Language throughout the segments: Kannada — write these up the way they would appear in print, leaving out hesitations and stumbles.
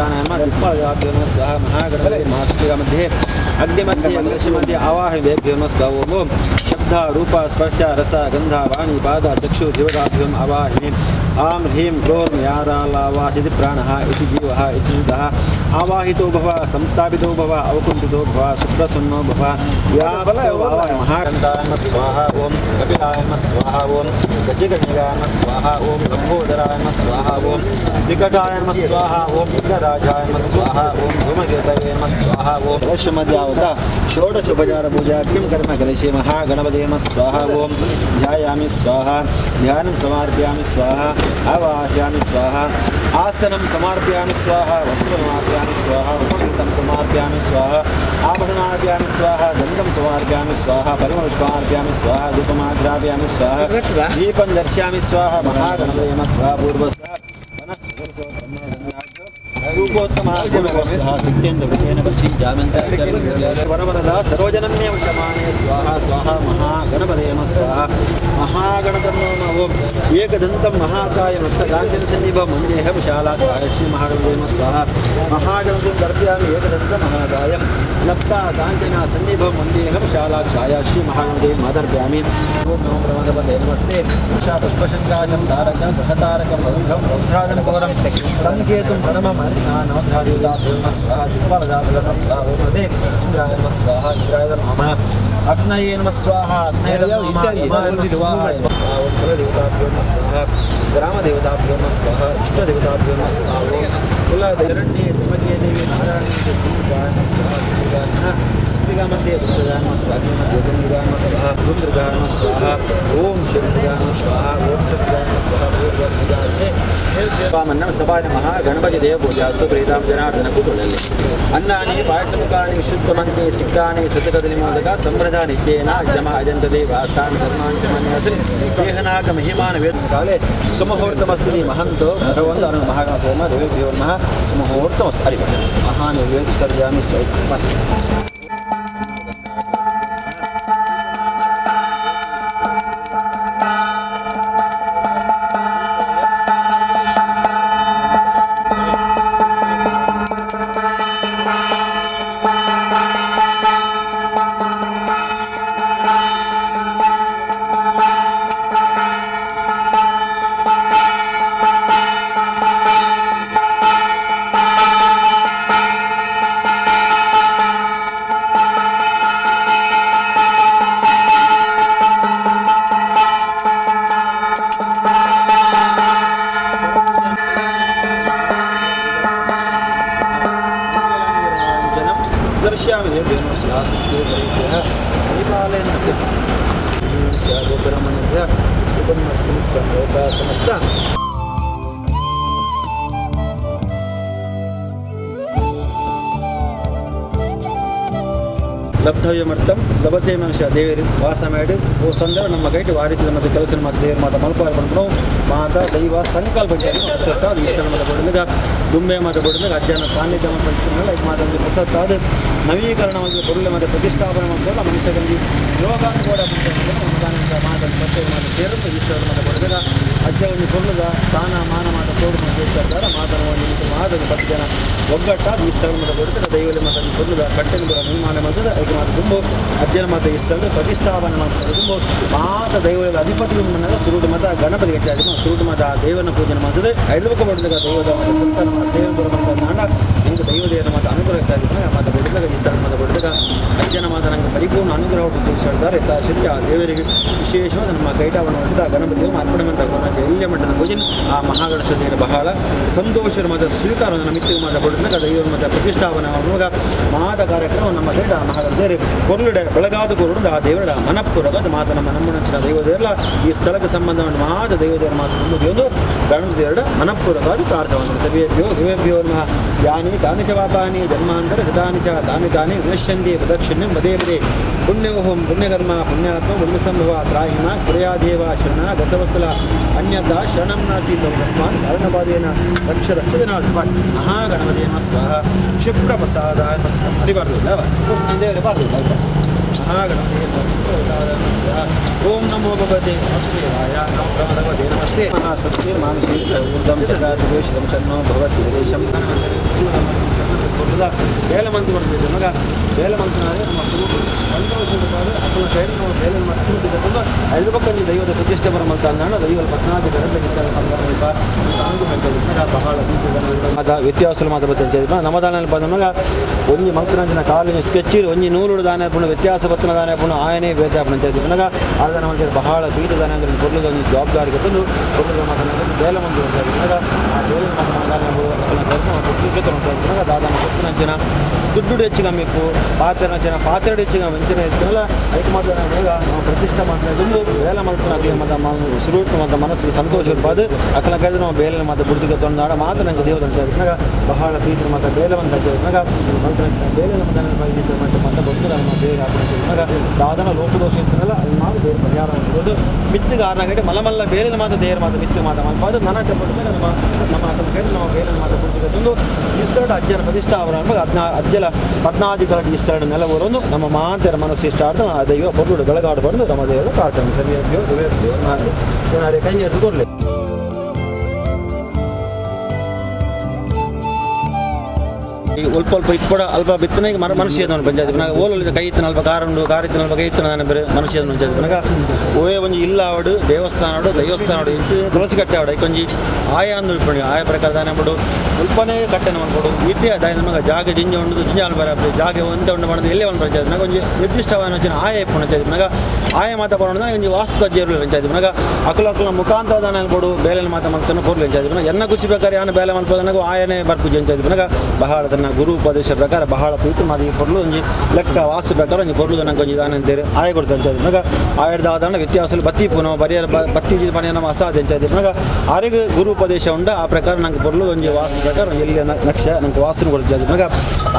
ईशानाय नमः दिक्पालकाभ्यो नमः स्वाहा महागणपते महास्तुतिमध्ये अग्निमध्ये अग्निमध्ये आवाहवेभ्यो नमः स्वाहा ओम शब्द रूप स्पर्श रस गंध वाणी पाद चक्षु देवताभ्यो आवाहने आम ह्रीं क्रों यारालावासिति प्राणः इति जीवः इति चिदः आवाहितो भव संस्थापितो भव अवकुण्ठितो भव सुप्रसन्नो भव व्यापलो भव महागणपताय नमः स्वाहा ओम कपिलाय नमः स्वाहा ओम गजकर्णिकाय नमः स्वाहा ओम लंबोदराय नमः स्वाहा ओम विकटाय नमः स्वाहा ओम विघ्नराजाय नमः स्वाहा ओम धूमकेतवे नमः स्वाहा ओम दशमध्यावता षोडशोपचार पूजा किं कर्म करिष्ये महागणपते नमः स्वाहा ओम ध्यायामि स्वाहा ध्यानं समर्पयामि स्वाहा आवाहयामि स्वाहा आसनं समर्पयामि स्वाहा वस्त्रं समर्पयामि स्वाहा उपवीतं समर्पयामि स्वाहा आभरणमार्पयामि स्वाहा गन्धं समर्पयामि स्वाहा परिमलपुष्पमार्पयामि स्वाहा धूपमाग्रापयामि स्वाहा दीपं दर्शयामि स्वाहा महागणपते नमः स्वाहा पूर्वस्वाहा रूपोत्तमार्गमेवस्वाहा सिद्धेन्द्रवृतेन वरवरदा सर्वजनन्येव क्षमाने स्वाहा स्वाहा महागणपते नमः स्वाहा महागणपते नमः ओम एकदन्तं महाकाय भक्तगाञ्जनसन्निभं मन्येह विशालाकाय श्री महागणपते नमः स्वाहा महागणपतिं दर्शयामि एकदन्तं महाकायं लप्ता काञ्चना सन्निभं मन्येह विशालाक्षाय श्री महागणपते दर्शयामि ओम नमो ब्रह्मदेवते नमस्ते उषा पुष्पशङ्काशं तारकं ग्रहतारकं वरुणं रौद्राजं घोरं तं केतुं परमं नवग्रहदेवताभ्यो नमः स्वाहा दिक्पालकाभ्यो नमः स्वाहा ओम इंद्राय नमः स्वाहा इंद्राय नमः अग्नये नमः स्वाहा अग्नये नमः यमाय नमः स्वाहा ओम कुलदेवताभ्यो नमः स्वाहा ग्रामदेवताभ्यो नमः स्वाहा इष्टदेवताभ्यो नमः स्वाहा ओम कुलदेवरण्ये त्रिमते देवी नारायणी दुर्गाय नमः स्वाहा दुर्गाय नमः मध्ये दुर्गाय नमः स्वाहा दुर्गाय नमः स्वाहा दुर्गाय नमः स्वाहा ओम शिवगाय नमः स्वाहा ओम शिवगाय नमः स्वाहा पूर्वस्वाहा वामन्नं सभाय महागणपति देव पूजा सुप्रीतां जनार्दन कुटुंबे अन्नानि पायसमुखानि शुद्धमन्ते सिक्तानि सतगतिनिमोदक समृद्धा नित्येन जमा अजन्त देवास्तान् धर्मान् मन्यसन् देहनाक महिमान वेद काले सुमुहूर्तमस्ति महन्तो भगवन्तो महागणपते नमः देवेभ्यो नमः सुमुहूर्तमस्ति हरि महानैवेद्य सर्वयामि स्वयं दर्शयामि देवेभ्यो नमः स्वाहा सुप्रीतेभ्यः परिपालयन् गोब्रह्मणेभ्यः शुभमस्तु लोकाः समस्ता ಲಬ್ಧವ್ಯಮರ್ಥಂ ಲಭತೆ ಮನುಷ್ಯ ದೇವರಿ ವಾಸ ಮಾಡಿ ಓ ಸಂದರ್ಭ ನಮ್ಮ ಗೈಟ್ ವಾರಿತ ಮತ್ತೆ ಕೆಲಸ ಮತ್ತೆ ದೇವರ ಮಾತ ಮಲ್ಪಾರ ಬಂದು ಮಾತ ದೈವ ಸಂಕಲ್ಪ ಸತ್ತ ಈಶ್ವರ ಮತ ಬಡಲಿಗ ದುಂಬೆ ಮತ ಬಡಲಿಗ ಅಜ್ಜನ ಸಾನ್ನಿಧ್ಯ ಮಾಡ್ತಿರಲ್ಲ ಇದು ಮಾತಂದ್ರೆ ಪ್ರಸತ್ತ ಅದು ನವೀಕರಣ ಮತ್ತು ಪೊರುಳ ಮತ್ತು ಪ್ರತಿಷ್ಠಾಪನೆ ಮಾಡ್ಕೊಳ್ಳ ಮನುಷ್ಯರಿಗೆ ಯೋಗಾನು ಕೂಡ ಮಾತನ್ನು ಮತ್ತೆ ಮಾತು ಸೇರಿದ ಈಶ್ವರ ಮತ ಬಡಲಿಗ ಅಜ್ಜವನ್ನು ಪೊರುಳದ ಸ್ಥಾನ ಮಾನ ಮಾತ ತೋಡು ಮಾಡ್ತಿರ್ತಾರೆ ಮಾತನ್ನು ಒಂದು ಮಾತನ್ನು 10 ಜನ ಒಗ್ಗಟ್ಟಾದ ಈಶ್ವರ ಮತ ಬಡಲಿಗ ದೈವಲಿ ಮಾತನ್ನು ಪೊರುಳದ ಕಟ್ಟೆನ ಕೂಡ ನಿರ್ಮಾಣ ಮಾಡಿದ ಮಾತು ತುಂಬ ಅಜ್ಜನ ಮಾತ ಈಶ್ವರ ಪ್ರತಿಷ್ಠಾಪನೆ ಮಾಡ್ತಾರೆ ತುಂಬ ಮಾತ ದೈವದ ಅಧಿಪತಿಗಳನ್ನೆಲ್ಲ ಸುರುಡು ಮತ ಗಣಪತಿ ಹೆಚ್ಚಾಗಿ ಸುರುಡು ಮತ ದೇವನ ಪೂಜನೆ ಮಾಡಿದ್ರೆ ಐದಕ್ಕೆ ಬಡದಾಗ ದೈವದ ಮತ ಸೇವೆ ಬರುವಂಥ ನಾಡ ನಿಮಗೆ ದೈವದೇವನ ಮತ ಅನುಗ್ರಹ ಇರ್ತಾರೆ ಮತ ಬಡದಾಗ ಈಶ್ವರ ಮತ ಬಡದಾಗ ಅಜ್ಜನ ಮಾತ ನಂಗೆ ಪರಿಪೂರ್ಣ ಅನುಗ್ರಹ ತಿಳಿಸಿರ್ತಾರೆ ಯಥಾಶಕ್ತಿ ಆ ದೇವರಿಗೆ ವಿಶೇಷವಾದ ನಮ್ಮ ಕೈಟಾವನ್ನು ಮಾಡಿದ ಗಣಪತಿಯು ಅರ್ಪಣೆ ಅಂತ ಎಲ್ಲ ಮಟ್ಟದ ಪೂಜನೆ ಆ ಮಹಾಗಣೇಶ ಬಹಳ ಸಂತೋಷದ ಮತ ಸ್ವೀಕಾರ ನಮಿತ್ತಿಗೆ ಮಾತ ಬಡದಾಗ ದೈವನ ಮತ ಪ್ರತಿಷ್ಠಾಪನೆ ಮಾಡುವಾಗ ಮಾತ ಕಾರ್ಯಕ್ರಮ ನಮ್ಮ ಕೈಟ ಮಹಾಗಣೇಶ ಕೊರುಳುಡೆ ಬೆಳಗಾದ ಕೊರುಡು ಆ ದೇವರ ಮನಪುರದ ಮಾತ ನಮ್ಮ ನಮ್ಮನಂಚಿನ ದೈವದೇವರ ಈ ಸ್ಥಳಕ್ಕೆ ಸಂಬಂಧವನ್ನು ಮಾತ ದೈವದೇವರ ಮಾತು ತುಂಬುದು ಒಂದು ಗಣಪತಿಯರ ಮನಪೂರ್ವಕವಾಗಿ ಪ್ರಾರ್ಥನೆ ಸರ್ವೇಭ್ಯೋ ದೇವೇಭ್ಯೋ ನಮಃ ಯಾನಿ ತಾನಿ ಚ ಪಾಪಾನಿ ಜನ್ಮಾಂತರ ಕೃತಾನಿ ಚ ತಾನಿ ತಾನಿ ವಿನಶ್ಯಂತಿ ಪ್ರದಕ್ಷಿಣ್ಯಂ ಪದೇ ಪದೇ ಪುಣ್ಯೋಹಂ ಪುಣ್ಯಕರ್ಮ ಪುಣ್ಯಾತ್ಮ ಪುಣ್ಯಸಂಭವ ತ್ರಾಹಿಮ ಕುರ್ಯಾದೇವ ಶರಣ ಗತವತ್ಸಲ ಅನ್ಯಥಾ ಶರಣಂ ನಾಸಿ ತಸ್ಮಾತ್ ಕಾರಣಪಾದೇನ ರಕ್ಷ ರಕ್ಷತೆ ಮಹಾಗಣಪತಿಯ ನಮಃ ಸ್ವಾಹ ಕ್ಷಿಪ್ರ ಪ್ರಸಾದ ಅರಿಬಾರ್ದು ದೇವರ ಬಾರ್ದು ಮಹಾಗಣಪತಿಯ ಪ್ರಸಾದ ಓಂ ನಮೋ ಭಗವತೆ ವಾಸುದೇವಾಯ ನಮೋ ಭಗವತೆ ನಮಸ್ತೆ ಸ್ವಸ್ತಿ ಮಾನಸಿ ಊರ್ಧಂ ಜಗಾದೇಶಂ ಚನ್ನೋ ಭಗವತಿ ವಿದೇಶಂ ಬೇಲೆ ಮಂತು ಕೊಡ್ತಿದ್ದೆ ಮಗ ಬೇಲೆ ಮಂತನಾದರೆ ನಮ್ಮ ಸಂತೋಷವಾದ ಅಥವಾ ಕೈಲಿ ನಾವು ಬೇಲೆ ತುಂಬ ಐದು ಪಕ್ಕದಲ್ಲಿ ದೈವದ ಪ್ರತಿಷ್ಠೆ ಬರಮಂತ ಅಂದಾಣ ದೈವದ 14 ಬಹಳ ಮಾತ ವ್ಯತ್ಯಾಸಲು ಮಾತ ಬರ್ತಂತೆ ನಮ್ಮದಾನಲ್ಲಿ ಬಂದಾಗ ಒಂಜಿ ಮಂಕನಂಚಿನ ಕಾಲಿನ ಸ್ಕೆಚ್ ಒಂಜಿ ನೂಲು ದಾನ ಪುಣ ವ್ಯತ್ಯಾಸ ಪತ್ರ ದಾನ ಪುಣ ಆಯನೇ ವ್ಯತ್ಯಾಪನ ಅಂತ ನನಗ ಆದ ನಮ್ಮ ಬಹಳ ಪೀಠ ದಾನ ಅಂದರೆ ಕೊರ್ಲದ ಒಂದು ಜವಾಬ್ದಾರಿ ಕೊಟ್ಟು ಕೊರ್ಲದ ಮಾತನಾಡಿ ಬೇಲೆ ಮಂದು ನನಗ ಆ ಬೇಲೆ ಮಾತನಾಡ ದಾದಾನ ಕೊಟ್ಟಿನ ದುಡ್ಡು ಹೆಚ್ಚಿಗೆ ಅಮ್ಮಿಕ್ಕು ಪಾತ್ರೆ ಹೆಚ್ಚಿಗೆ ವಂಚನೆ ಇರ್ತಲ್ಲ ಅದಕ್ಕೆ ಮಾತ್ರ ನಾವು ಪ್ರತಿಷ್ಠೆ ಮಾಡ್ತಾ ತುಂಬ ಬೇಲೆ ಮಲ್ತನಾಗಲಿ ಮತ್ತು ಸುರುಟು ಮತ್ತು ಮನಸ್ಸಿಗೆ ಸಂತೋಷ ಇರ್ಬಾರ್ದು ಅಕ್ಕಲ ಕಳೆದು ನಾವು ಬೇಲೆ ಮತ್ತು ಬುಡ್ದಿಗೆ ತೊಂದಾಡ ಮಾತ್ರ ನಂಗೆ ದೇವರು ಅಂತ ಹೇಳಿದಾಗ ಬಹಳ ಪ್ರೀತಿ ಮತ್ತು ಬೇಲೆ ಅಂತ ಹೇಳಿದಾಗ ಮಂತ್ರ ಬೇಲೆ ಮತ್ತು ಬಂದು ನಮ್ಮ ಬೇರೆ ಹಾಕಿದಾಗ ದಾದನ ಲೋಕದೋಷ ಇರ್ತದಲ್ಲ ಅದು ನಾವು ಬೇರೆ ಪರಿಹಾರ ಮಾಡ್ಬೋದು ಮಿತ್ತಿಗೆ ಆರ್ನಾಗೈತೆ ಮಲಮಲ್ಲ ಬೇರೆ ಮಾತ್ರ ದೇವ್ರ ಮಾತ್ರ ಮಿತ್ತಿಗೆ ಮಾತ್ರ ಮಾಡ್ಬಾರ್ದು ನನ್ನ ಚಪ್ಪದ ಮೇಲೆ ನಮ್ಮ ಅಕ್ಕಲ ಕಳೆದು ನಾವು ಬೇರೆ ಮಾತ್ರ ಬುಡ್ದಿಗೆ ತಂದು ಇಷ್ಟರ ಅಜ್ಜನ ಪ್ರತಿಷ್ಠಾ ಅವರ ಅಜ್ಜಲ 14 ಇಷ್ಟರ ನೆಲವರೊಂದು ನಮ್ಮ ಮಾಂತರ ಮನಸ್ಸು ಇಷ್ಟ ಆಡ್ತಾ ಆ ದೈವ ಬರುಡು ಬೆಳಗಾಡಬಾರ್ದು ನಮ್ಮ ದೇವರು ಪ್ರಾರ್ಥನೆ ಸರಿಯಾಗಿ ಕೈ ಎದ್ದು ಕೊಡಲಿ ಸ್ವಲ್ಪ ಇಟ್ಕೊಡ ಅಲ್ಪ ಬಿತ್ತನೆಗೆ ಮನುಷ್ಯ ಪಂಚಾಯತ್ ನನಗೆ ಓಲಲ್ಲಿ ಕೈ ಇತ್ತನ ಅಲ್ಪ ಕಾರುಂಡು ಕಾರಿತ್ತಿನ ಅಲ್ಪ ಕೈ ಇತ್ತನ ನಾನು ಬೇರೆ ಮನುಷ್ಯ ಪಂಚಾಯತ್ ನನಗೆ ಓಯೇ ಒಂಜಿ ಇಲ್ಲ ಆವಡು ದೇವಸ್ಥಾನ ಇಂಚು ತುಳಸಿ ಕಟ್ಟೆ ಆವಡು ಐಕೊಂಜಿ ಆಯ ಅಂದು ಇಟ್ಕೊಂಡು ಆಯ ಪ್ರಕಾರ ದಾನ ಬಿಡು ಉಲ್ಪನೇ ಕಟ್ಟೆನ ಮಾಡ್ಕೊಡು ಇಟ್ಟೆ ದಾಯ ನಮಗೆ ಜಾಗ ಜಿಂಜ ಉಂಡು ಜಿಂಜಾಲು ಬರ ಜಾಗ ಒಂದ ಉಂಡು ಮಾಡೋದು ಎಲ್ಲೇ ಒಂದು ಪಂಚಾಯತ್ ನನಗೆ ಒಂಜಿ ನಿರ್ದಿಷ್ಟವಾದ ಆಯ ಪಂಚಾಯತ್ ನನಗೆ ಆಯ ಮಾತಾ ಬರೋಣ ಒಂಜಿ ವಾಸ್ತು ಅಜ್ಜರು ಪಂಚಾಯತ್ ನನಗೆ ಅಕ್ಕಲ ಮುಖಾಂತರ ದಾನ ಕೊಡು ಬೇಲೆ ಮಾತಾ ಮಾಡ್ತಾನೆ ಕೊಡ್ಲಿ ಪಂಚಾಯತ್ ನನಗೆ ಎನ್ನ ಖುಷಿ ಬೇಕಾದ್ರೆ ಯಾನು ಬೇಲೆ ಮಾಡ್ಬೋದು ನನಗೆ ಆಯನೇ ಬರ್ಪೂಜೆ ಪಂಚಾಯತ್ ನನಗೆ ಬಹಳ ಗುರು ಉಪದೇಶ ಪ್ರಕಾರ ಬಹಳ ಪ್ರೀತಿ ಮಾಡಿ ಕೊರ್ಲು ಒಂಜಿ ಲೆಕ್ಕ ವಾಸ್ತು ಪ್ರಕಾರ ಒಂಜಿ ಕೊರ್ಲು ನನಗೆ ಒಂಜಿ ದಾನ ಅಂತೇಳಿ ಆಯ ಕೊಡ್ತಾರೆ ನನಗೆ ಆಯದ ದಾನ ವ್ಯತ್ಯಾಸಲು ಬತ್ತಿ ಪುನಃ ಬರಿಯರ ಬತ್ತಿ ಪಣೆ ನಮ್ಮ ಅಸಾಧ್ಯ ಅಂತ ನನಗೆ ಆರಿಗೆ ಗುರು ಉಪದೇಶ ಉಂಡ ಆ ಪ್ರಕಾರ ನಂಗೆ ಕೊರ್ಲು ಒಂಜಿ ವಾಸ್ತು ಪ್ರಕಾರ ಎಲ್ಲಿ ನಕ್ಷ ನಂಗೆ ವಾಸನ ಕೊಡ್ತಾರೆ ನನಗೆ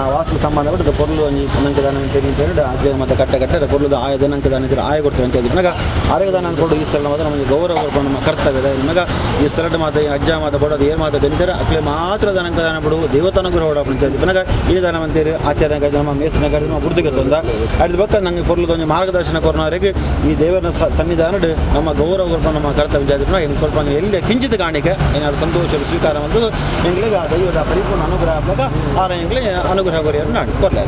ಆ ವಾಸ್ತು ಸಂಬಂಧಪಟ್ಟು ಕೊರ್ಲು ಒಂಜಿ ನಂಗೆ ದಾನ ಅಂತೇಳಿ ಅಂತ ಹೇಳಿ ಅಜ್ಜ ಮತ್ತು ಕಟ್ಟೆ ಕೊರ್ಲು ಆಯ ನಂಗೆ ದಾನ ಅಂತೇಳಿ ಆಯ ಕೊಡ್ತಾರೆ ಅಂತ ಹೇಳಿ ನನಗೆ ಆರಿಗೆ ದಾನ ಕೊಡು ಈ ಸ್ಥಳ ಮಾತ್ರ ನಮಗೆ ಗೌರವ ನಮ್ಮ ಕರ್ತವ್ಯ ನಿಮಗೆ ಈ ಸ್ಥಳ ಮಾತ ಅಜ್ಜ ಮಾತ ಕೊಡೋದು ಏನು ಮಾತ ಬೆಂತಾರೆ ಅಕ್ಲೆ ಮಾತ್ರ ದಾನ ದಾನ ಬಿಡು ದೇವತನುಗ್ರಹ ಹೊಡ ಪಂಚಾಯತ್ ನನಗೆ ಈ ದಾನ ಅಂತೇಳಿ ಆಚಾರ್ಯ ಗಡ್ಡ ನಮ್ಮ ಮೇಸಿನ ಗಡ್ಡ ನಮ್ಮ ಗುರುತಿಗೆ ತಂದ ಅದ್ರ ಬಕ್ಕ ನಂಗೆ ಕೊರ್ಲದ ಒಂದು ಮಾರ್ಗದರ್ಶನ ಕೊರೋನವರೆಗೆ ಈ ದೇವರ ಸನ್ನಿಧಾನ ನಮ್ಮ ಗೌರವ ಕೊಡ್ಪ ನಮ್ಮ ಕರ್ತವ್ಯ ಜಾತಿನ ಹೆಂಗೆ ಕೊಡ್ಪ ಎಲ್ಲಿ ಕಿಂಚಿತ್ ಕಾಣಿಕೆ ಏನಾದ್ರು ಸಂತೋಷ ಸ್ವೀಕಾರ ಬಂದು ಎಂಗ್ಳಿಗೆ ಆ ದೈವದ ಪರಿಪೂರ್ಣ ಅನುಗ್ರಹ ಆಗ್ಬೇಕಾ ಆರ ಎಂಗ್ಳಿಗೆ ಅನುಗ್ರಹ ಗುರಿಯನ್ನು ನಾಡಿ ಕೊಡಲಿ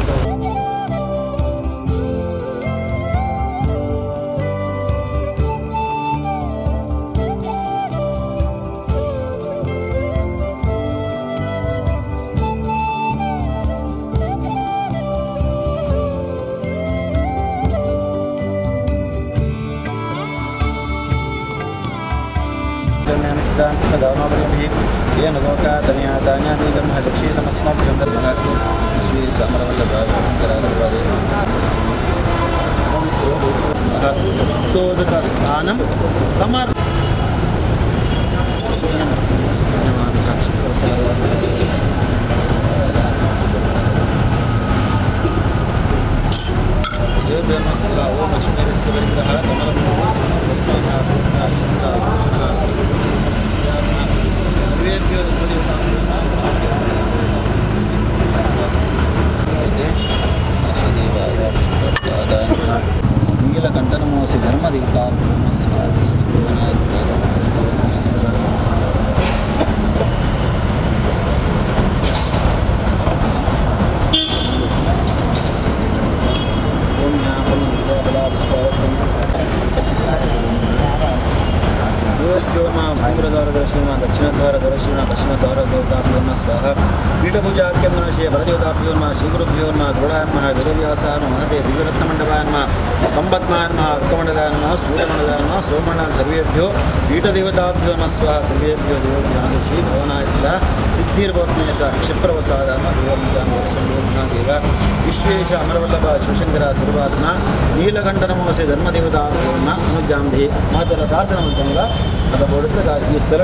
ಏನು ಲೋಕ ತನಿಯ ಧಾನ್ಯಾದೀಗಂ ದಕ್ಷಿಣಮಸ್ಮಾಭ್ಯಂ ದರ್ಪಣಾತು ಶ್ರೀ ಸಮರವಲ್ಲಭೋದಕ ಸ್ಥಾನಂ ಸಮರ್ ಓಂ ಲಕ್ಷ್ಮೀರಸ್ಯ ವಿಗ್ರಹ ಕಮಲಂ ನೀಲಕಂಠನಮೋಸಿ ಧರ್ಮದಿಕ್ತ ಭೂರದ್ವಾರದರ್ಶಿನ ದಕ್ಷಿಣದ್ವಾರದರ್ಶಿನ ದಕ್ಷಿಣದ್ವಾರದೇವತಾಭ್ಯೋ ನಮಃ ಸ್ವಾಹ ಪೀಠಪೂಜಾಖ್ಯಮನಶೇ ಬಲದೇವತಾಭ್ಯೋ ನಮಃ ಶ್ರೀಗುರುಭ್ಯೋ ನಮಃ ಗರುಡಾನ್ಮಃ ವೇದವ್ಯಾಸಾಯ ಮಹತೆ ದಿವ್ಯರತ್ನಮಂಡಪಾಯ ನಮಃ ಸಂಪತ್ನಾಯ ನಮಃ ಅರ್ಕಮಂಡಲಾಯ ನಮಃ ಸೂರ್ಯಮಂಡಲಾಯ ನಮಃ ಸೋಮಣ್ಣ ಸರ್ವೇಭ್ಯೋ ಪೀಠದೇವತಾಭ್ಯೋ ನಮಃ ಸ್ವಾಹ ಸರ್ವೇಭ್ಯೋ ದೇವಜ್ಞಾನ ಶ್ರೀ ಭವನಾಯಕ ಸಿದ್ಧಿರ್ಭವತ್ಮೇ ಸ ಕ್ಷಿಪ್ರವಸಾದ ದೇವ ವಿಶ್ವೇಶ ಅಮರವಲ್ಲಭ ಶಿವಶಂಕರ ಸರ್ವಾತ್ಮ ನೀಲಕಂಠನಮೋಸೆ ಧರ್ಮದೇವತಾಭ್ಯೋ ನಮಃ ಅನುಜ್ಞಾಂಧಿ ಮಾತೆಲ್ಲ ಪ್ರಾರ್ಥನೆ ಮಾಡ್ತಾನಲ್ಲ ಅದು ಹೊಡೆದ್ರೆ ಈ ಸ್ಥಳ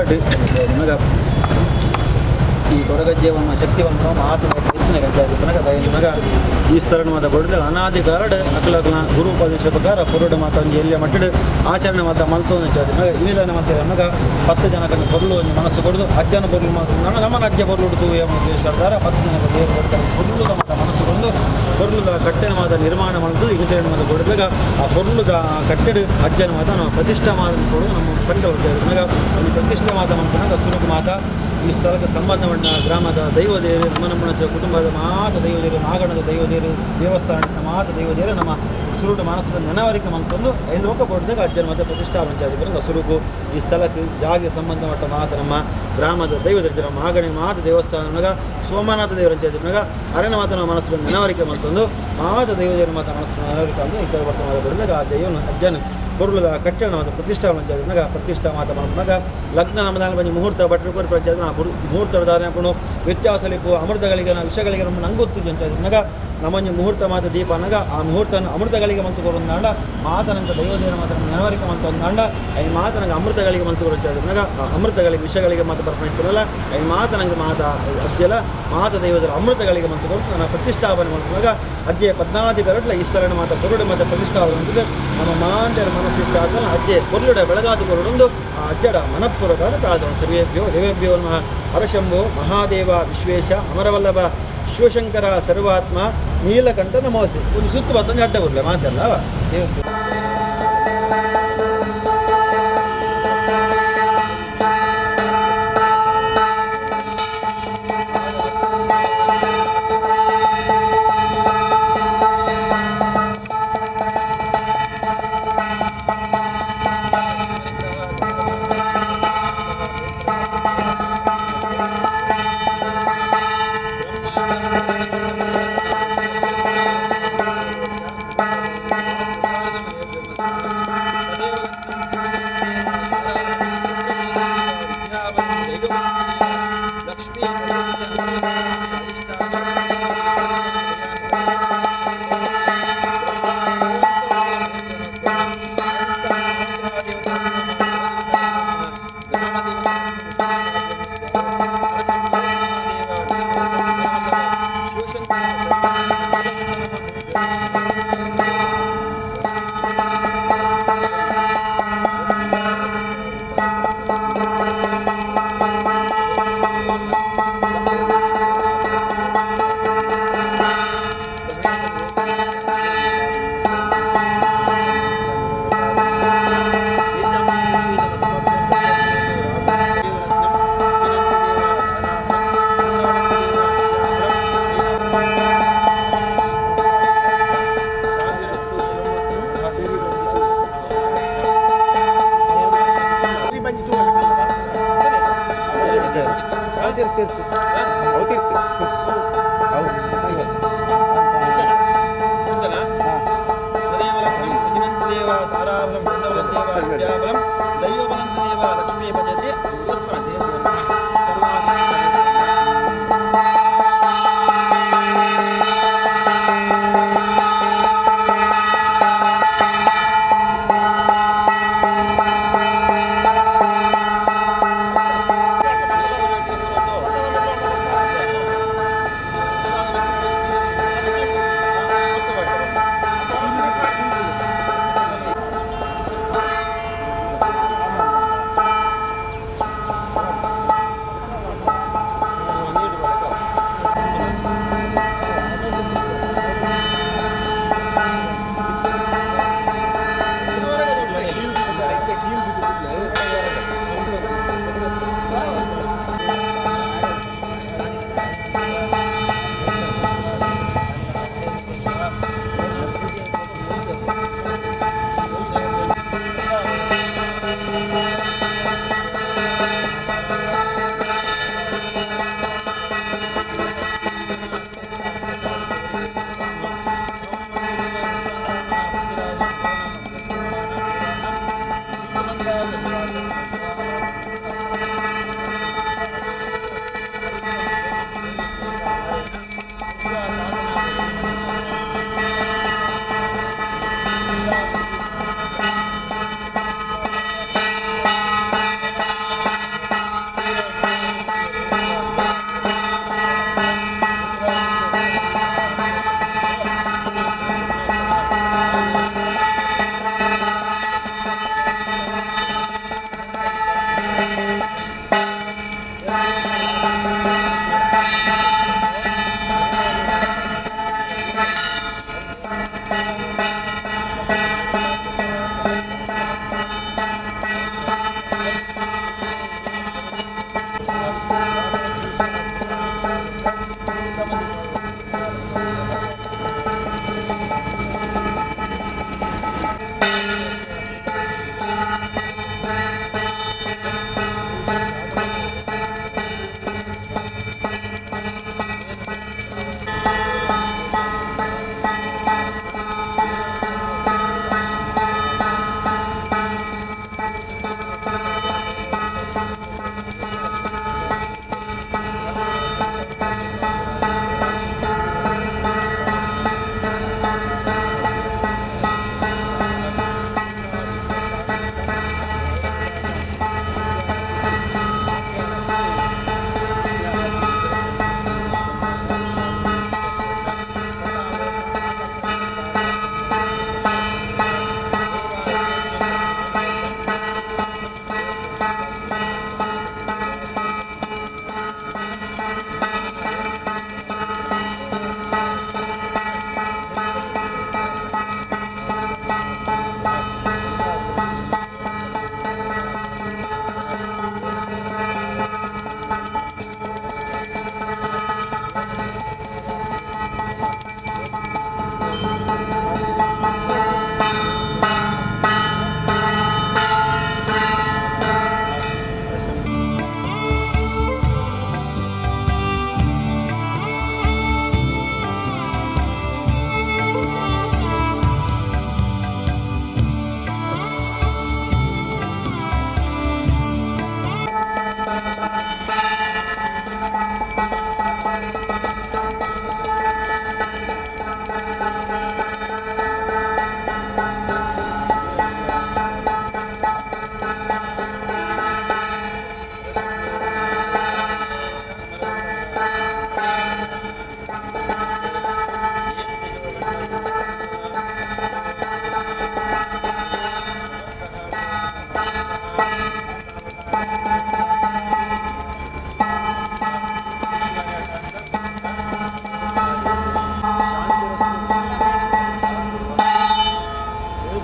ನಿಮಗೆ ಈ ಕೊರಗಜ್ಜೆವನ್ನು ಶಕ್ತಿವನ್ನು ಮಾತು ಹೆಚ್ಚಿನ ಗಂಟಾಗಿ ಪನಗ ದಯನಗ ಈ ಸ್ಥಳದ ಬಡದ ಅನಾದಿ ಕಾರಡ್ ಅಕಲಗ್ನ ಗುರು ಉಪದೇಶ ಪ್ರಕಾರ ಪೊರುಡು ಮಾತೊಂದು ಎಲ್ಲಿ ಮಟ್ಟಿಡು ಆಚರಣೆ ಮಾತ ಮಲ್ತೊಂದು ನಗ ಇಳಿದಾನ ಮತ್ತೆ ನಮಗ 10 ಜನಕನ್ನು பொருள் ಒಂದು ಮನಸ್ಸು ಕೊಡದು ಅಜ್ಜನ பொருள் ಮಾತು ನಮ್ಮ ಅಜ್ಜ பொருள் ಉಡುತು ಎಂಬ ಉದ್ದೇಶದಾರ 10 ಜನಕ ದೇವರು ಕೊಡ್ತಾರೆ பொருளுದ ಮಾತ ಮನಸ್ಸು ಕೊಂಡು பொருளுದ ಕಟ್ಟಣವಾದ ನಿರ್ಮಾಣ ಮಾಡಿದ್ದು ಇಳಿದಾನ ಮಾತ ಕೊಡದಾಗ ಆ பொருளுದ ಕಟ್ಟಡ ಅಜ್ಜನ ಮಾತ ನಾವು ಪ್ರತಿಷ್ಠಾ ಮಾತ ಕೊಡೋದು ನಮ್ಮ ಕಂಡು ಹೋಗ್ತೇವೆ ನಗ ಒಂದು ಪ್ರತಿಷ್ಠಾ ಮಾತ ಮಾಡ್ಕೊಂಡಾಗ ಸುರುಕು ಮಾತ ಈ ಸ್ಥಳಕ್ಕೆ ಸಂಬಂಧಪಟ್ಟ ಗ್ರಾಮದ ದೈವದೇವರು ನಮ್ಮ ಕುಟುಂಬದ ಮಾತ ದೈವದೇವರು ನಾಗಣದ ದೈವದೇವರು ದೇವಸ್ಥಾನದ ಮಾತ ದೈವದೇವರು ನಮ್ಮ ಸುರುಟು ಮಾನಸದ ನೆನವರಿಕೆ ಮಂತಂದು ಐದು ಲೋಕ ಪಡೆದಾಗ ಅಜ್ಜನ ಮತ್ತು ಪ್ರತಿಷ್ಠಾಪನೆ ಬರೋದು ಸುರುಕು ಈ ಸ್ಥಳಕ್ಕೆ ಜಾಗೆ ಸಂಬಂಧಪಟ್ಟ ಮಾತ ನಮ್ಮ ಗ್ರಾಮದ ದೈವದೇವರು ನಮ್ಮ ಮಾಗಣಿ ಮಾತ ದೇವಸ್ಥಾನನಾಗ ಸೋಮನಾಥ ದೇವರ ಅಂಚಾದಿನಾಗ ಅರಣ್ಯ ಮಾತ ನಮ್ಮ ಮನಸ್ಸು ನೆನವರಿಕೆ ಮಂತಂದು ಮಾತ ದೈವದೇವರ ಮಾತ ಮನಸ್ಸು ನೆನವರಿಕೆ ಅಂತ ಈ ಕಡೆ ಬರ್ತಾ ಬರೆದಾಗ ಆ ದೈವನ ಅಜ್ಜನ பொருள ಕಟ್ಟಡ ಮತ್ತು ಪ್ರತಿಷ್ಠಾಪನೆ ಪ್ರತಿಷ್ಠಾ ಮಾತ ಮಾಡಿದಾಗ ಲಗ್ನ ನಮ್ಮದಾನ ಬಂದು ಮುಹೂರ್ತ ಭಟ್ರಕೋರಿ ಪ್ರಜಾದ ಮುಹೂರ್ತ ಧಾರಣೆ ಹಾಕೊಂಡು ವ್ಯತ್ಯಾಸಲಿಪ್ಪು ಅಮೃತಗಳಿಗೆ ವಿಷಗಳಿಗೆ ನಮ್ಮ ನಂಗೊತ್ತು ಅಂಚಾದಿನಾಗ ನಮ್ಮಂಜು ಮುಹೂರ್ತ ಮಾತ ದೀಪ ಅನ್ನಗ ಆ ಮುಹೂರ್ತ ಅಮೃತಗಳಿಗೆ ಮಂತು ಕೊಡೊಂದಾಂಡ ಮಾತನಂತ ದೈವದೇವರ ಮಾತ ನೆನವರಿಕೆ ಮಂತು ಒಂದಾಂಡ ಐ ಮಾತನಂಗೆ ಅಮೃತಗಳಿಗೆ ಮಂತು ಕೊಡೊಂಚಾದಿನಾಗ ಆ ಅಮೃತಗಳಿಗೆ ವಿಷಗಳಿಗೆ ಮಾತ ಬರ್ಪಣಿತಿರಲ್ಲ ಐ ಮಾತನಂಗೆ ಮಾತ ಅಜ್ಜಲ ಮಾತ ದೈವದರ ಅಮೃತಗಳಿಗೆ ಮಂತು ಕೊಟ್ಟು ನನ್ನ ಪ್ರತಿಷ್ಠಾಪನೆ ಮಾಡ್ಕೊಂಡಾಗ ಅಜ್ಜೆ 14 ಗರಟ್ಲ ಈಶ್ವರನ ಮಾತ ಪೊರುಡು ಮತ್ತು ಪ್ರತಿಷ್ಠಾಪನೆ ಮಾಡಿದ್ರೆ ನಮ್ಮ ಮಾಂಟರ ಮನಸ್ಸಿಷ್ಟ ಆದ ಅಜ್ಜೆ ಪೊರ್ಲುಡ ಬೆಳಗಾದು ಕೊರಡೊಂದು ಆ ಅಜ್ಜಡ ಮನಪುರಗಾದ ಪ್ರಾರ್ಥನೆ ಸರ್ವೇಭ್ಯೋ ದೇವೇಭ್ಯೋ ನಮಃ ಹರಶಂಭೋ ಮಹಾದೇವ ವಿಶ್ವೇಶ ಅಮರವಲ್ಲಭ ಶಿವಶಂಕರ ಸರ್ವಾತ್ಮ ನೀಲಕಂಠ ನಮೋಸಿ ಒಂದು ಸುತ್ತು ಬತ್ತೊಂದು ಅಡ್ಡ ಬರಲಿ ಮಾತಲ್ಲ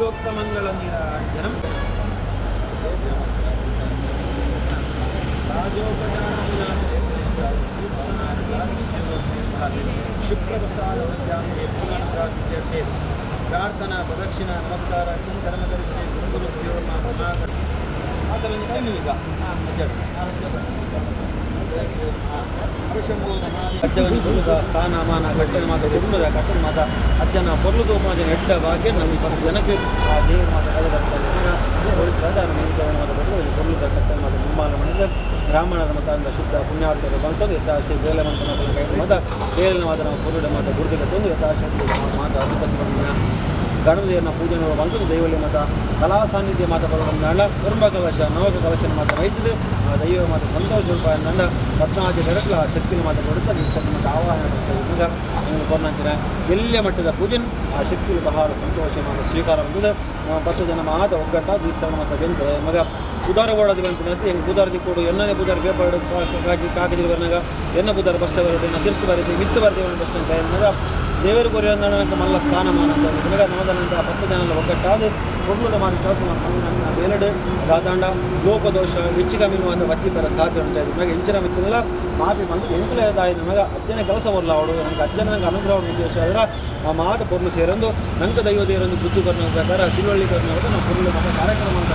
ವೇದೋಕ್ತಮಂಗಳ ನೀರಾಂಜನಂ ಕ್ಷಿಪ್ರಸಾರೇ ಪ್ರಾರ್ಥನಾ ಪ್ರದಕ್ಷಿಣಾ ನಮಸ್ಕಾರ ಕರ್ಮದರ್ಶಿ ಗುರುಗುರುಭ್ಯೋ ನಮಃ ಅದರಲ್ಲಿ ಟೈಮ್ ಈಗ ಅಜ್ಜಗನಿ ಬರುದ ಸ್ಥಾನಮಾನ ಕಟ್ಟೆ ಮಾತ ಗುರುದ ಕಟ್ಟೆ ಮಾತ ಅಜ್ಜನ ಬರುದು ಮಾತ ಎಡ್ಡ ಭಾಗ್ಯ ನಮ್ಮ 20 ಜನಕ್ಕೆ ಆ ದೇವರ ಮಾತ ಮಾತ ಬರುದ ಕಟ್ಟೆ ಮಾತ ನಿರ್ಮಾಣ ಮಾಡಿದ ಬ್ರಾಹ್ಮಣರ ಮತ ಶುದ್ಧ ಪುಣ್ಯಾರ್ಥರು ಬಂತಂದು ಯಥಾಶಿ ಬೇಲೆ ಮಂತ್ರ ಕೈ ಮಾತ ಬೇಲಿನ ಮಾತ ನಾವು ಪುರುಡ ಮಾತ ಗುರುದಿಗೆ ತಂದು ಯಥಾಶಿ ಮಾತ ಅಧಿಪತಿ ಬಂದಿನ ಗಣಪತಿಯನ್ನು ಪೂಜೆ ಬಂತು ದೈವಲ್ಯ ಮತ ಕಲಾ ಸಾನ್ನಿಧ್ಯ ಮಾತ ಬರೋಣ ಕುರುಂಬ ಕಲಶ ನವಕ ಕಲಶನ ಮಾತ ವಹಿಸಿದೆ ಆ ದೈವ ಮಾತ ಸಂತೋಷ ರೂಪಾಯಿ ನಂಡ 14 ಬೆರಕಲ ಶಕ್ತಿನ ಮಾತ ಕೊಡುತ್ತಾರೆ ಈಶ್ವರನ ಮಾತ ಆವಾಹನ ಮಾಡ್ತಾರೆ ಈಗ ನೀವು ಬರ್ನಂತಿನ ಎಲ್ಲಿಯ ಮಟ್ಟದ ಪೂಜೆ ಆ ಶಕ್ತಿಗಳು ಬಹಳ ಸಂತೋಷ ಮಾತ ಸ್ವೀಕಾರ ಬಂದಿದೆ 10 ಜನ ಮಾತ ಒಗ್ಗಟ್ಟಾದ ಈಶ್ವರನ ಮಾತ ಬೆಂದು ಮಗ ಉದಾರ ಓಡೋದು ಬಂತೀನಿ ಅಂತ ಹೆಂಗೆ ಬುಧಾರದಿ ಕೊಡು ಎಣ್ಣೆ ಬುಧಾರ ಪೇಪರ್ ಕಾಗದಿರು ಬರ್ನಾಗ ಎಣ್ಣೆ ಬುಧಾರ ಬಸ್ ಬರೋದು ತಿರ್ತು ಬರೀತಿ ಮಿತ್ತು ಬರ್ತೀವಿ ಬಸ್ ಅಂತ ಮಗ ದೇವರು ಕೊರಿಯಂತ ಮಲ್ಲ ಸ್ಥಾನಮಾನ ಅಂತ ಇವಾಗ ನಮ್ಮದಲ್ಲಂತ 10 ಜನ ಒಗ್ಗಟ್ಟಾದ ಕೊಡ್ಲದ ಮಾಡಿ ಕೆಲಸ ಮಾಡ್ಕೊಂಡು ನನ್ನ ಬೇಲಡೆ ದಾದಾಂಡ ಲೋಪದೋಷ ಹೆಚ್ಚು ಕಮ್ಮಿ ಅಂತ ಬಚ್ಚಿಬ್ಬರ ಸಾಧ್ಯ ಉಂಟು ನನಗೆ ಹೆಂಚಿನ ಮಿತ್ತನೆಲ್ಲ ಮಾಪಿ ಬಂದು ಎಂಟಲೇದಾಯಿ ನಮಗೆ ಅಜ್ಜನ ಕೆಲಸ ಬರಲ್ಲ ಅವಳು ನನಗೆ ಅಜ್ಜನ ನನಗೆ ಅನುಗ್ರಹ ಉದ್ದೇಶ ಆದರೆ ಆ ಮಾತು ಪೊರ್ಲು ಸೇರೊಂದು ನಂಗೆ ದೈವ ದೇವರೊಂದು ಬುದ್ಧಿ ಕರ್ನ ಪ್ರಕಾರ ತಿಳುವಳಿ ಕರ್ನ ನಾವು ಪೊರ್ಲು ನಮ್ಮ ಕಾರ್ಯಕ್ರಮ ಅಂತ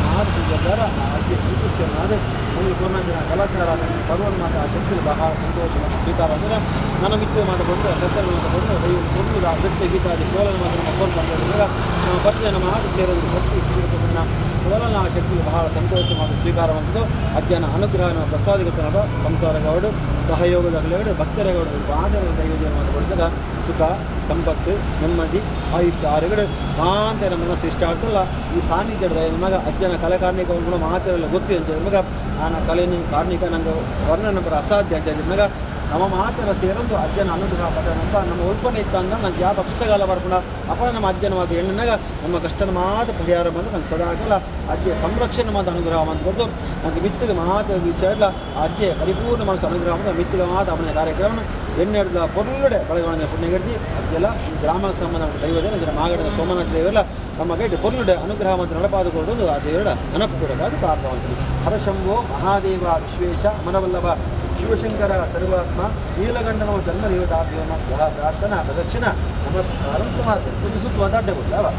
ಮಾತು ಪ್ರಕಾರ ಅಜ್ಜೆ ಶ್ರೀಕೃಷ್ಣ ಅದೇ ಒಂದು ಕೊರೋನಾ ಕಲಾಚಾರ ಪರ್ವನ ಮಾತ ಆ ಶಕ್ತಿಯಲ್ಲಿ ಬಹಳ ಸಂತೋಷ ಮತ್ತು ಸ್ವೀಕಾರ ಅಂದರೆ ನನ್ನ ಮಿತ್ರ ಮಾತಕೊಂಡು ಕತ್ತಲ ಮಾತಕೊಂಡು ದೈವ ಪೊರ್ಲುದ ಅಗತ್ಯ ಗೀತಾದಿ ಕೋಲನ ಮಾತ್ರ ಮಕ್ಕಳು ಬಂದಾಗ ನಾವು 10 ಜನ ಮಾತು ಸೇರೋದು ಭಕ್ತಿ ಶ್ರೀಕೃಷ್ಣ ಕೋಲನ ಆ ಶಕ್ತಿಗೆ ಬಹಳ ಸಂತೋಷ ಮತ್ತು ಸ್ವೀಕಾರವಂತದ್ದು ಅಜ್ಜನ ಅನುಗ್ರಹ ಪ್ರಸಾದಿಗುತ್ತನವ ಸಂಸಾರಗೌಡು ಸಹಯೋಗದಾಗಲಿ ಭಕ್ತರಗೌಡು ಬಾಂಧವರ ದೈವಜನ ಮಾಡಿದಾಗ ಸುಖ ಸಂಪತ್ತು ನೆಮ್ಮದಿ ಆಯುಷ್ಯ ಆರೋಗ್ಯ ಮಾಂತರ ಮನಸ್ಸು ಇಷ್ಟ ಆಗ್ತಲ್ಲ ಈ ಸಾನ್ನಿಧ್ಯದ ನಿಮಗೆ ಅಜ್ಜನ ಕಲೆ ಕಾರ್ಣಿಕಗಳು ಮಾತಿರಲ್ಲ ಗೊತ್ತಿ ಅಂತ ನಿಮಗೆ ಆನ ಕಲೆ ಕಾರ್ಣಿಕ ನಂಗೆ ವರ್ಣ ನಂಬರ್ ಅಸಾಧ್ಯ ಅಂತ ನಿಮಗೆ ನಮ್ಮ ಮಾತರ ಸೇರೊಂದು ಅಜ್ಜನ ಅನುಗ್ರಹ ಪದನಪ್ಪ ನಮ್ಮ ಉಲ್ಪನೆ ಇತ್ತ ಅಂದ್ರೆ ನಂಗೆ ಯಾವ ಕಷ್ಟಗಾಲ ಬರ್ಕೊಂಡು ಅಪ್ಪ ನಮ್ಮ ಅಜ್ಜನ ಮಾತು ಹೆಣ್ಣನಾಗ ನಮ್ಮ ಕಷ್ಟನ ಮಾತು ಪರಿಹಾರ ಬಂದು ನಂಗೆ ಸದಾಗಲ್ಲ ಅಜ್ಜೆ ಸಂರಕ್ಷಣೆ ಮಾತು ಅನುಗ್ರಹ ಅಂತ ಬಂದು ನನಗೆ ಮಿತ್ತಿಗೆ ಮಾತು ವಿಷಯ ಇಲ್ಲ ಅಜ್ಜೆ ಪರಿಪೂರ್ಣ ಮನಸ್ಸು ಅನುಗ್ರಹ ಬಂದು ಮಿತ್ತಿಗೆ ಮಾತು ಅವನ ಕಾರ್ಯಕ್ರಮ ಎಣ್ಣೆಡ್ದ ಪೊರ್ಲುಡೆ ಬಳಗವಣಿಗೆ ಪುಣ್ಯಗಡ್ತಿ ಅದೆಲ್ಲ ಈ ಗ್ರಾಮಕ್ಕೆ ಸಂಬಂಧ ದೈವದೇನ ಇದರ ಮಾಗಡದ ಸೋಮನಾಥ ದೇವೆಲ್ಲ ನಮ್ಮ ಗೈಡ್ ಪೊರ್ಲುಡೆ ಅನುಗ್ರಹ ಮತ್ತು ನಡಪಾದುಕೊಂಡು ಆ ದೇವರ ನೆನಪು ಕೊಡೋದಾದ ಪ್ರಾರ್ಥನೆ ಹರಶಂಭೋ ಮಹಾದೇವ ವಿಶ್ವೇಶ ಮನವಲ್ಲಭ ಶಿವಶಂಕರ ಸರ್ವಾತ್ಮ ನೀಲಗಂಡನೋ ಧರ್ಮದೇವತಾಭ್ಯೋ ಸ್ವಹ ಪ್ರಾರ್ಥನಾ ಪ್ರದಕ್ಷಿಣ ನಮಸ್ಕಾರ ಸುಮಾರ್ಥ ಒಂದು ಸುತ್ತ ಮಾತಾಡಬಹುದು ಅವ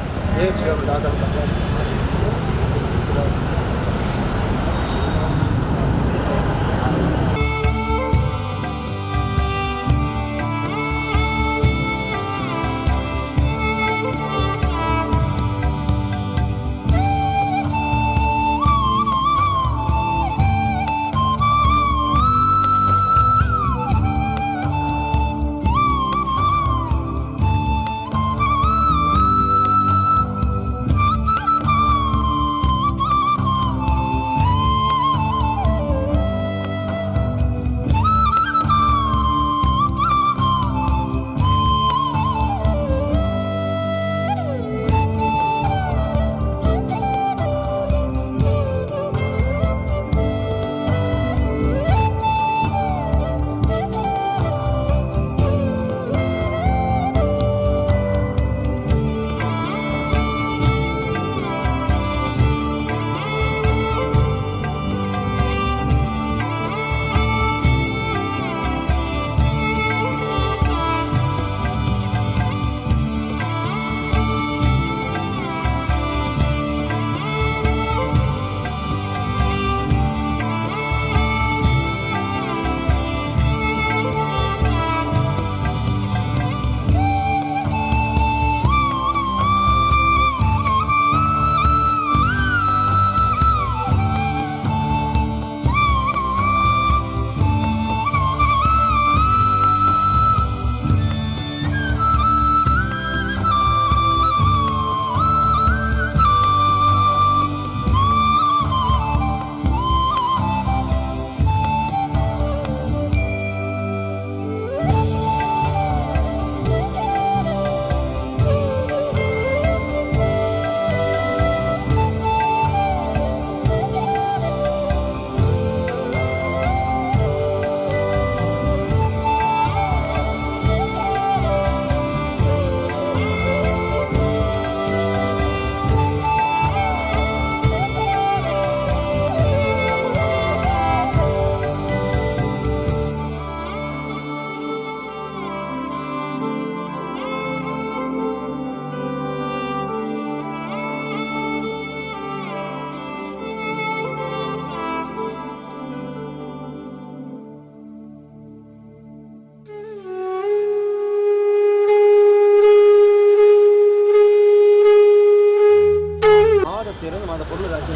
ಸೇರೋದು ಮಾತ ಕೊಡಲು ರಾಜ್ಯ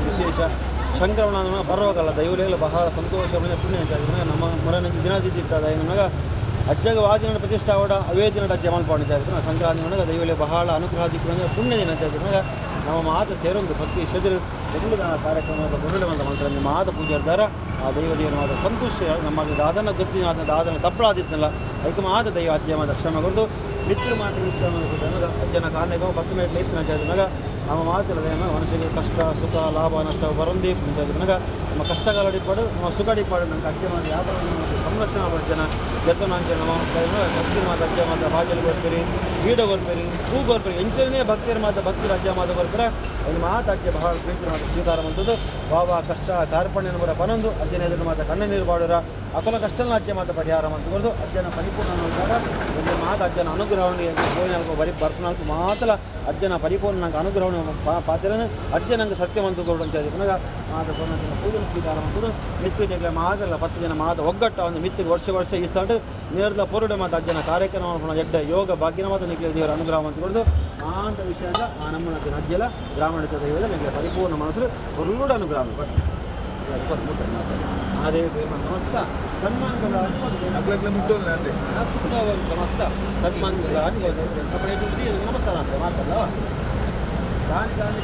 ವಿಶೇಷ ಶಂಕರವಣ ಬರುವಾಗಲ್ಲ ದೈವಲೆಲ್ಲ ಬಹಳ ಸಂತೋಷ ಪುಣ್ಯ ಅಂತ ನಮ್ಮ ಮರಣ ದಿನದಿದ್ದ ನಮಗೆ ಅಜ್ಜಗ ವಾದಿನ ಪ್ರತಿಷ್ಠಾವಡ ಅವೇದಿನ ಅಜ್ಜ ಮಲ್ಪಾಣಿತ ಸಂಕ್ರಾಂತಿ ನನಗೆ ದೈವಲೆ ಬಹಳ ಅನುಗ್ರಹ ಪುಣ್ಯ ದಿನ ಅಂತ ನಮ್ಮ ಮಾತ ಸೇರೊಂದು ಭಕ್ತಿ ಶದಿರ ಎಲ್ಲ ಕಾರ್ಯಕ್ರಮದ ಬರುಡವಂತ ಮಂತ್ರ ಮಾತ ಪೂಜೆ ಇರ್ತಾರೆ ಆ ದೈವದೇವನ ಸಂತುಷ್ಟ ನಮ್ಮ ದಾದನ ಗತಿ ದಾದನ ತಪ್ಪಳಾದಿತ್ತಲ್ಲ ಅದಕ್ಕೆ ಮಾತ ದೈವ ಅಜ್ಜ ಮಾತ ಕ್ಷಮ ಕೊಟ್ಟು ಮಿತ್ರ ಮಾತ ಇಷ್ಟ ಅಜ್ಜನ ಕಾರಣಕ್ಕೆ ಪಕ್ಕ ಮೇಲೆ ಇತ್ತಿನ ಜನಗ ನಮ್ಮ ಮಾತಿಲ್ಲದೇನ ಮನುಷ್ಯಗೆ ಕಷ್ಟ ಸುಖ ಲಾಭ ನಷ್ಟ ಬರೊಂದೇ ನನಗೆ ನಮ್ಮ ಕಷ್ಟಗಳ ಅಡಿಪಾಡು ನಮ್ಮ ಸುಖ ಅಡಿಪಾಡು ನನಗೆ ಅಜ್ಜ ಮಾತ ವ್ಯಾಪಾರ ಸಂರಕ್ಷಣಾ ಜನ ಜೊತೆ ನಾನು ನಮ್ಮ ಭಕ್ತಿ ಮಾತ ಅಜ್ಜ ಮಾತ ಬಾಗಿಲು ಕೊಡ್ತೀರಿ ಗೀಡ ಕೊಡ್ಬೇರಿ ಹೂ ಕೊಡ್ಬೇರಿ ಎಂಚನೇ ಭಕ್ತಿಯರ ಮಾತ ಭಕ್ತಿ ಅಜ್ಜ ಮಾತ ಕೊಡ್ತಾರೆ ಅಲ್ಲಿ ಮಾತ ಅಜ್ಜ ಬಹಳ ಪ್ರೀತಿ ಮಾತ ಸ್ವೀಕಾರ ಬಂತದ್ದು ಬಾಬಾ ಕಷ್ಟ ಕಾರ್ಪಣ್ಯನ ಕೂಡ ಪನೊಂದು ಅಜ್ಜನ ಎದುರು ಮಾತ ಕಣ್ಣ ನೀರು ಬಾಡೋರ ಅಕಲ ಕಷ್ಟನ ಅಜ್ಜ ಮಾತ ಪರಿಹಾರ ಮಂತ್ಕೊಂಡು ಅಜ್ಜನ ಪರಿಪೂರ್ಣ ನೋಡಿದಾಗ ಒಂದು ಮಾತ ಅಜ್ಜನ ಅನುಗ್ರಹಣೆ ಗೋವಿನಾಲ್ಕು ಬರೀ ಬರ್ತನಾಲ್ಕು ಮಾತಲ ಅಜ್ಜನ ಪರಿಪೂರ್ಣ ನಂಗೆ ಅನುಗ್ರಹಣ ಪಾತ್ರನ ಅಜ್ಜ ನಂಗೆ ಸತ್ಯವಂತ ಕೊಡು ಅಂತ ಹೇಳಿ ಪುನಃ ಮಾತ ಪೂಜನ ಸ್ವೀಕಾರ ಮಾಡ್ಕೊಂಡು ಮಿತ್ತಿಗೆ ಮಾತಲ್ಲ 10 ಜನ ಮಾತ ಒಗ್ಗಟ್ಟ ಒಂದು ಮಿತ್ತಿಗೆ ವರ್ಷ ಈ ಸ್ಟಾರ್ಟ್ ನೇರದ ಪೊರುಡೆ ಮಾತ ಅಜ್ಜನ ಕಾರ್ಯಕ್ರಮ ಎಡ್ಡ ಯೋಗ ಭಾಗ್ಯನ ಮಾತ ನಿಖಿಲ ದೇವರ ಅನುಗ್ರಹ ಅಂತ ಕೊಡೋದು ಮಾಂತ ವಿಷಯದ ಆ ನಮ್ಮನ ಅಜ್ಜಲ ಗ್ರಾಮೀಣ ದೈವದ ನಿಖಿಲ ಪರಿಪೂರ್ಣ ಮನಸ್ಸು ಹೊರೂಡ ಅನುಗ್ರಹ ಅದೇ ಸಮಸ್ತ ಸನ್ಮಾನಗಳ ಸಮಸ್ತ ಸನ್ಮಾನಗಳ ನಮಸ್ಕಾರ ಅಂತ ಮಾತಲ್ಲ ದಾನಿ ದಾನಿ